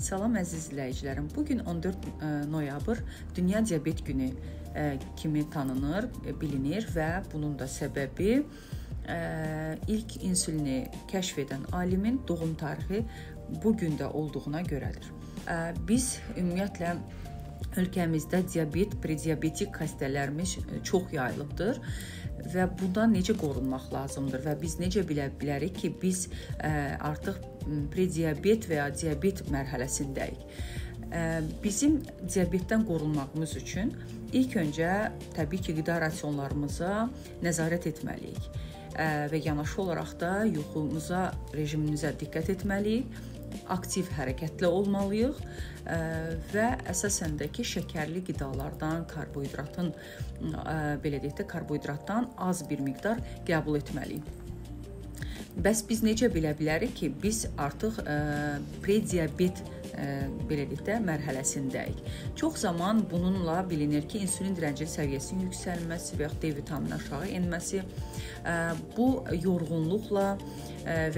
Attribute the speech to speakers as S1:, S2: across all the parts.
S1: Salam əziz izləyicilərim. Bugün 14 noyabr Dünya Diabet Günü kimi tanınır, bilinir və bunun da səbəbi ilk insulini kəşf edən alimin doğum tarixi bu gündə olduğuna görədir. Biz ümumiyyətlə ölkəmizdə diabet, prediabetik xəstələrimiz çox yayılıbdır və bundan necə qorunmaq lazımdır və biz necə bilə bilərik ki, biz artıq prediabet və ya diabet mərhələsindəyik. Bizim diabetdən qorunmağımız üçün ilk öncə təbii ki, qida rasionlarımıza nəzarət etməliyik və yanaşı olaraq da yuxumuza, rejimimizə diqqət etməliyik, aktiv hərəkətlə olmalıyıq və əsasən də ki, şəkərli qidalardan, karbohidratdan az bir miqdar qəbul etməliyik. Bəs biz necə bilə bilərik ki, biz artıq prediabet mərhələsindəyik. Çox zaman bununla bilinir ki, insulin direnci səviyyəsinin yüksəlməsi və ya D vitamini aşağı enməsi, bu yorğunluqla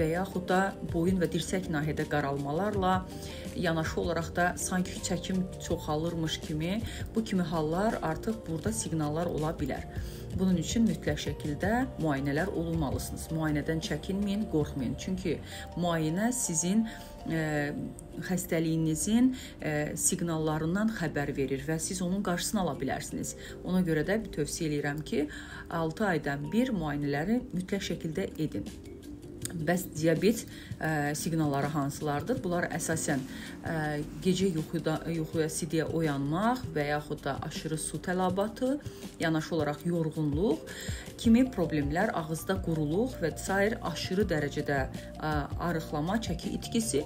S1: və yaxud da boyun və dirsək nahiyədə qaralmalarla yanaşı olaraq da sanki çəkim çoxalırmış kimi bu kimi hallar artıq burada siqnallar ola bilər. Bunun üçün mütləq şəkildə müayinələr olunmalısınız. Müayinədən çəkinməyin, qorxmayın. Çünki müayinə sizin xəstəliyinizin siqnallarından xəbər verir və siz onun qarşısını ala bilərsiniz. Ona görə də tövsiyə edirəm ki, 6 aydan bir müayinələri mütləq şəkildə edin. Bəs diabet siqnalları hansılardır? Bunlar əsasən gecə yuxuya sidiyə oyanmaq və yaxud da aşırı su tələbatı, yanaşı olaraq yorğunluq, kimi problemlər, ağızda quruluq və sair aşırı dərəcədə arıqlama, çəki itkisi.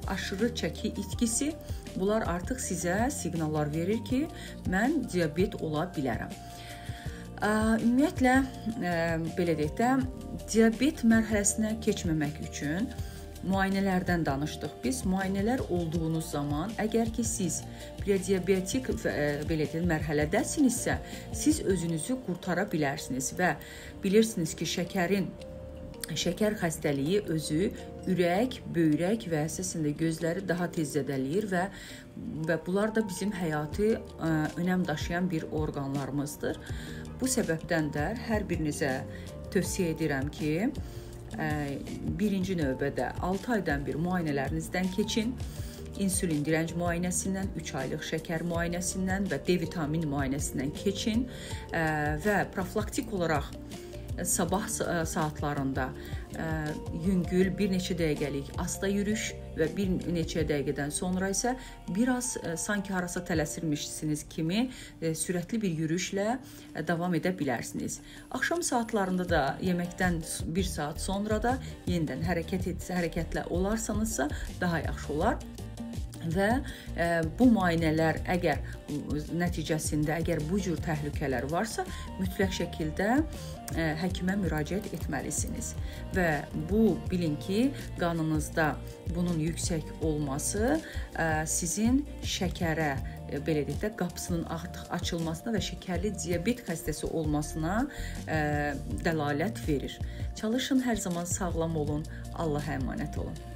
S1: Aşırı çəki itkisi, bunlar artıq sizə siqnallar verir ki, mən diabet ola bilərəm. Ümumiyyətlə, belə deyək də, diabet mərhələsinə keçməmək üçün müayinələrdən danışdıq. Biz müayinələr olduğunuz zaman, əgər ki, siz prediabetik mərhələdəsinizsə, siz özünüzü qurtara bilərsiniz və bilirsiniz ki, şəkər xəstəliyi özü ürək, böyrək və əsasən də gözləri daha tez zədələyir və bunlar da bizim həyati önəm daşıyan bir orqanlarımızdır. Bu səbəbdən də hər birinizə tövsiyə edirəm ki, birinci növbədə 6 aydan bir müayinələrinizdən keçin. İnsulin direnc müayinəsindən, 3 aylıq şəkər müayinəsindən və D vitamin müayinəsindən keçin və profilaktik olaraq sabah saatlarında yüngül bir neçə dəqiqəlik asta yürüyüş və bir neçə dəqiqədən sonra isə biraz sanki harasa tələsirmişsiniz kimi sürətli bir yürüyüşlə davam edə bilərsiniz. Axşam saatlarında da yeməkdən 1 saat sonra da yenidən hərəkətlə olarsanızsa daha yaxşı olar. Və bu müayinələr nəticəsində əgər bu cür təhlükələr varsa, mütləq şəkildə həkimə müraciət etməlisiniz. Və bu bilin ki, qanınızda bunun yüksək olması sizin şəkərə qapısının artıq açılmasına və şəkərli diabet xəstəsi olmasına dəlalət verir. Çalışın, hər zaman sağlam olun, Allaha əmanət olun.